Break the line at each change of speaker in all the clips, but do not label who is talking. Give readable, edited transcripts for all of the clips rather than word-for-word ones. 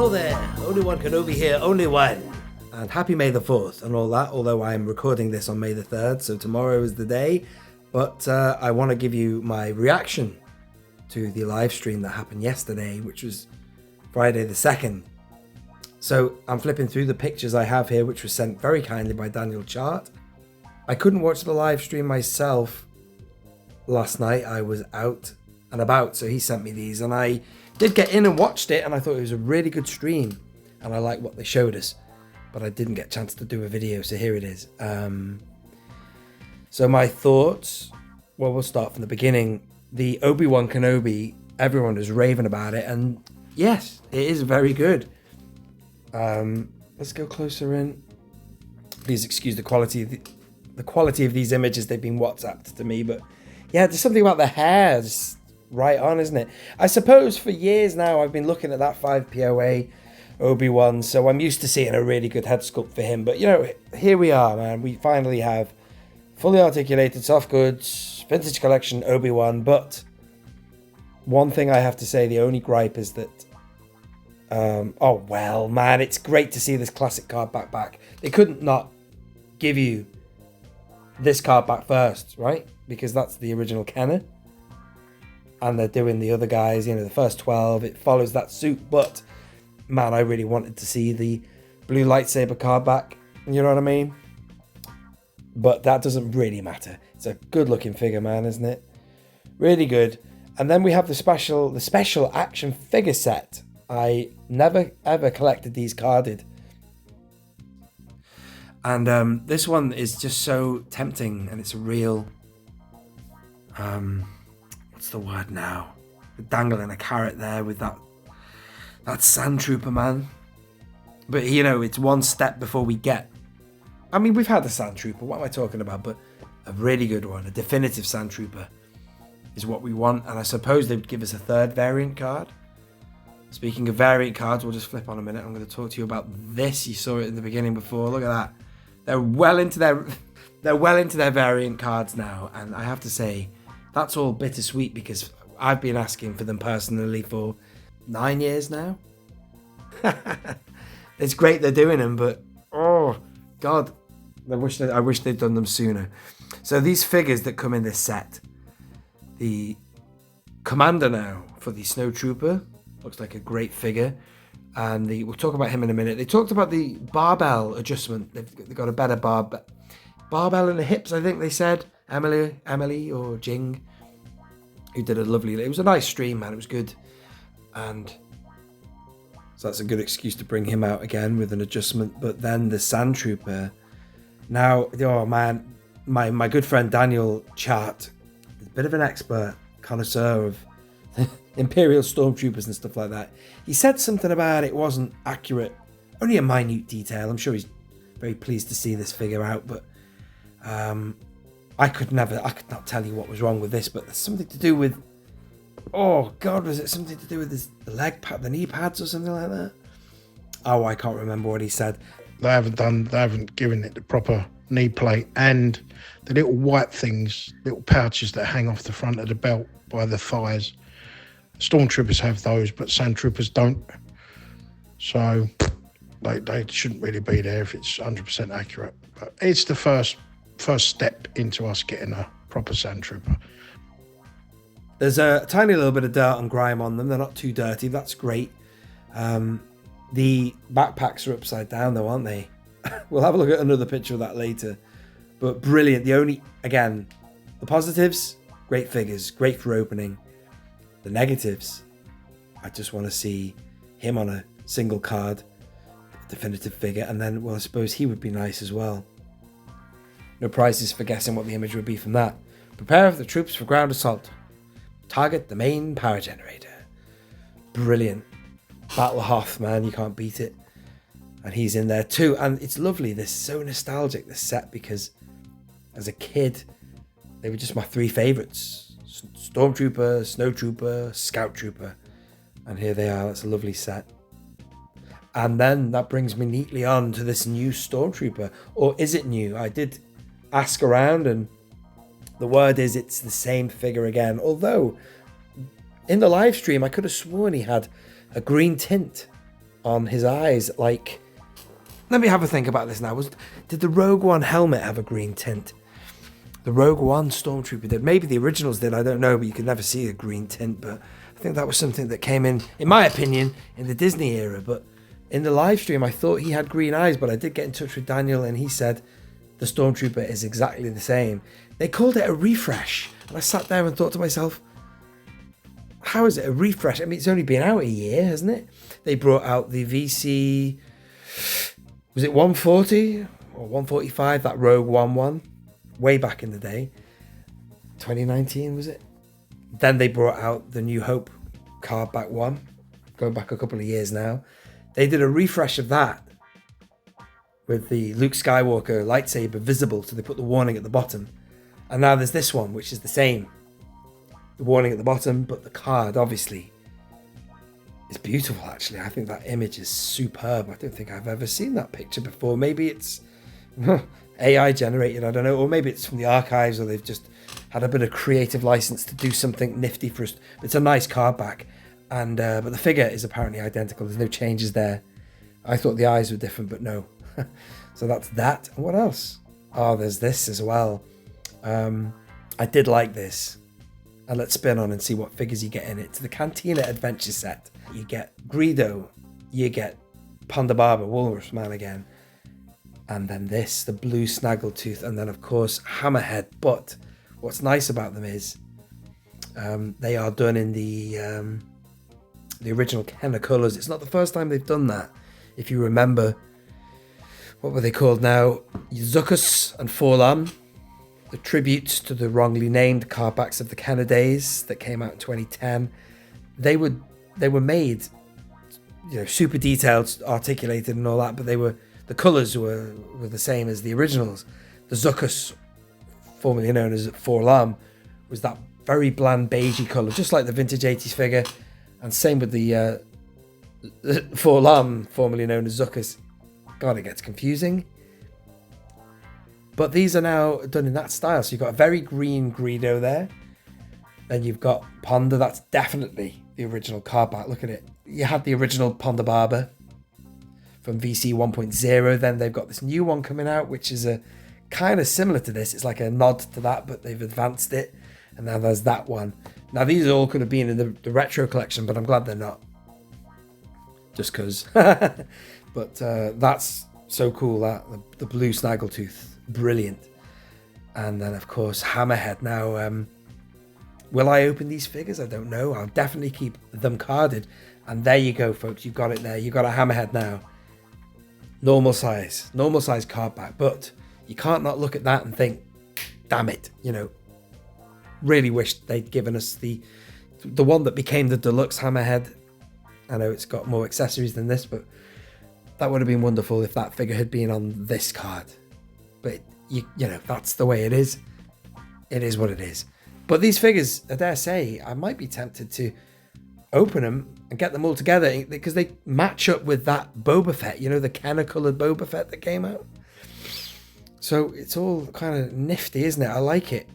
Hello there, Only One Kenobi here, only one. And happy May the 4th and all that, although I am recording this on May the 3rd, so tomorrow is the day. But I want to give you my reaction to the live stream that happened yesterday, which was Friday the 2nd. So I'm flipping through the pictures I have here, which was sent very kindly by Daniel Chart. I couldn't watch the live stream myself last night. I was out and about, so he sent me these, and I did get in and watched it, and I thought it was a really good stream, and I like what they showed us, but I didn't get a chance to do a video, so here it is. So my thoughts, well, we'll start from the beginning. The Obi-Wan Kenobi, everyone is raving about it, and yes, it is very good. Let's go closer in. Please excuse the quality of these images. They've been WhatsApped to me, but yeah, there's something about the hair just right on, isn't it? I suppose for years now I've been looking at that 5POA Obi-Wan, so I'm used to seeing a really good head sculpt for him. But you know, here we are, man. We finally have fully articulated soft goods vintage collection Obi-Wan. But one thing I have to say, the only gripe is that oh well, man, it's great to see this classic card back. They couldn't not give you this card back first, right? Because that's the original canon, and they're doing the other guys, you know, the first 12, it follows that suit. But man, I really wanted to see the blue lightsaber card back, you know what I mean? But that doesn't really matter. It's a good looking figure, man, isn't it? Really good. And then we have the special action figure set. I never ever collected these carded, and this one is just so tempting, and it's a real what's the word now? Dangling a carrot there with that Stormtrooper, man. But you know, it's one step before we get. I mean, we've had a Stormtrooper. What am I talking about? But a really good one, a definitive Stormtrooper, is what we want. And I suppose they'd give us a third variant card. Speaking of variant cards, we'll just flip on a minute. I'm going to talk to you about this. You saw it in the beginning before. Look at that. They're well into their variant cards now, and I have to say that's all bittersweet because I've been asking for them personally for 9 years now. It's great they're doing them, but oh god, I wish they'd done them sooner. So these figures that come in this set, the commander now for the Snowtrooper. Looks like a great figure, and we'll talk about him in a minute. They talked about the barbell adjustment. They've got a better barbell in the hips, I think they said. Emily or Jing, who did a lovely. It was a nice stream, man. It was good, and so that's a good excuse to bring him out again with an adjustment. But then the Stormtrooper. Now, oh man, my good friend Daniel Chart, a bit of an expert connoisseur of Imperial Stormtroopers and stuff like that. He said something about it wasn't accurate, only a minute detail. I'm sure he's very pleased to see this figure out, but I could not tell you what was wrong with this, but there's something to do with, oh god, was it something to do with the leg pad, the knee pads or something like that? Oh, I can't remember what he said.
They haven't given it the proper knee plate, and the little white things, little pouches that hang off the front of the belt by the thighs. Stormtroopers have those, but Sandtroopers don't. So they shouldn't really be there if it's 100% accurate. But it's the first step into us getting a proper Sandtrooper.
There's a tiny little bit of dirt and grime on them. They're not too dirty. That's great. The backpacks are upside down though, aren't they? We'll have a look at another picture of that later. But brilliant. The positives, great figures, great for opening. The negatives, I just want to see him on a single card, definitive figure, and then, well, I suppose he would be nice as well. No prizes for guessing what the image would be from that. Prepare the troops for ground assault. Target the main power generator. Brilliant. Battle Hoth, man, you can't beat it. And he's in there too, and it's lovely. They're so nostalgic, this set, because as a kid, they were just my three favourites. Stormtrooper, Snowtrooper, Scout Trooper, and here they are. That's a lovely set. And then that brings me neatly on to this new Stormtrooper, or is it new? I did ask around, and the word is it's the same figure again, although in the live stream I could have sworn he had a green tint on his eyes. Like, let me have a think about this now. Did the Rogue One helmet have a green tint? The Rogue One Stormtrooper did. Maybe the originals did, I don't know, but you could never see a green tint. But I think that was something that came in my opinion, in the Disney era. But in the live stream, I thought he had green eyes, but I did get in touch with Daniel and he said the Stormtrooper is exactly the same. They called it a refresh. And I sat there and thought to myself, how is it a refresh? I mean, it's only been out a year, hasn't it? They brought out the VC, was it 140 or 145, that Rogue One, way back in the day. 2019, was it? Then they brought out the New Hope card back one, going back a couple of years now. They did a refresh of that with the Luke Skywalker lightsaber visible, so they put the warning at the bottom. And now there's this one, which is the same. The warning at the bottom, but the card, obviously, is beautiful, actually. I think that image is superb. I don't think I've ever seen that picture before. Maybe it's AI generated, I don't know. Or maybe it's from the archives, or they've just had a bit of creative license to do something nifty for us. It's a nice card back. And but the figure is apparently identical. There's no changes there. I thought the eyes were different, but no. So that's that. And what else? Oh, there's this as well. I did like this. And let's spin on and see what figures you get in it. It's the Cantina Adventure Set. You get Greedo, you get Ponda Baba, Walrus Man again. And then this, the blue Snaggletooth, and then of course Hammerhead. But what's nice about them is they are done in the original Kenner colours. It's not the first time they've done that. If you remember, what were they called now? Zuckuss and Forlam. The tributes to the wrongly named cardbacks of the Kenner days that came out in 2010. They were made, super detailed, articulated and all that, but the colours were the same as the originals. The Zuckuss, formerly known as Forlam, was that very bland beigey colour, just like the vintage 80s figure. And same with the Forlam, formerly known as Zuckuss. God, it gets confusing. But these are now done in that style. So you've got a very green Greedo there. Then you've got Ponda. That's definitely the original cardback. Look at it. You had the original Ponda Barber from VC 1.0. Then they've got this new one coming out, which is a kind of similar to this. It's like a nod to that, but they've advanced it. And now there's that one. Now these all could have been in the retro collection, but I'm glad they're not. Just because. But that's so cool, that the blue Snaggletooth. Brilliant. And then of course Hammerhead. Now will I open these figures? I don't know. I'll definitely keep them carded. And there you go, folks, you got it there. You got a Hammerhead now, normal size card back. But you can't not look at that and think, damn it, really wish they'd given us the one that became the deluxe Hammerhead. I know it's got more accessories than this, but that would have been wonderful if that figure had been on this card. But, that's the way it is. It is what it is. But these figures, I dare say, I might be tempted to open them and get them all together because they match up with that Boba Fett, the Kenner coloured Boba Fett that came out. So it's all kind of nifty, isn't it? I like it.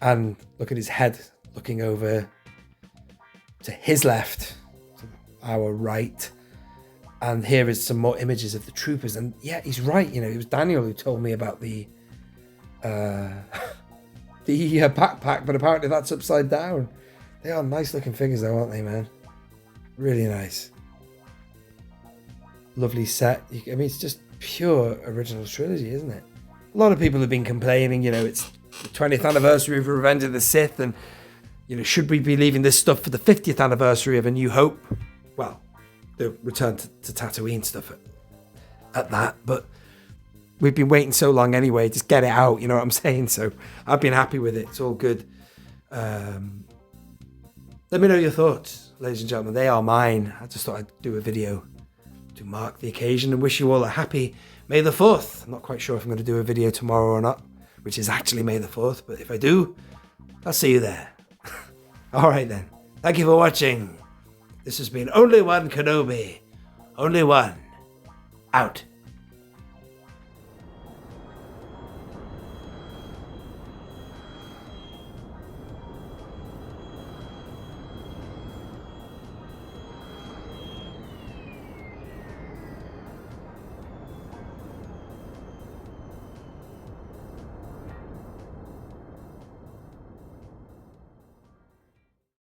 And look at his head looking over to his left, to our right. And here is some more images of the troopers. And yeah, he's right. It was Daniel who told me about the backpack, but apparently that's upside down. They are nice looking figures though, aren't they, man? Really nice. Lovely set. It's just pure original trilogy, isn't it? A lot of people have been complaining, it's the 20th anniversary of Revenge of the Sith, and, should we be leaving this stuff for the 50th anniversary of A New Hope? Well, the return to Tatooine stuff at that, but we've been waiting so long anyway, just get it out, you know what I'm saying? So I've been happy with it, it's all good. Let me know your thoughts, ladies and gentlemen. They are mine. I just thought I'd do a video to mark the occasion and wish you all a happy May the 4th. I'm not quite sure if I'm going to do a video tomorrow or not, which is actually May the 4th, but if I do, I'll see you there. All right then, thank you for watching. This has been Only One Kenobi. Only One. Out.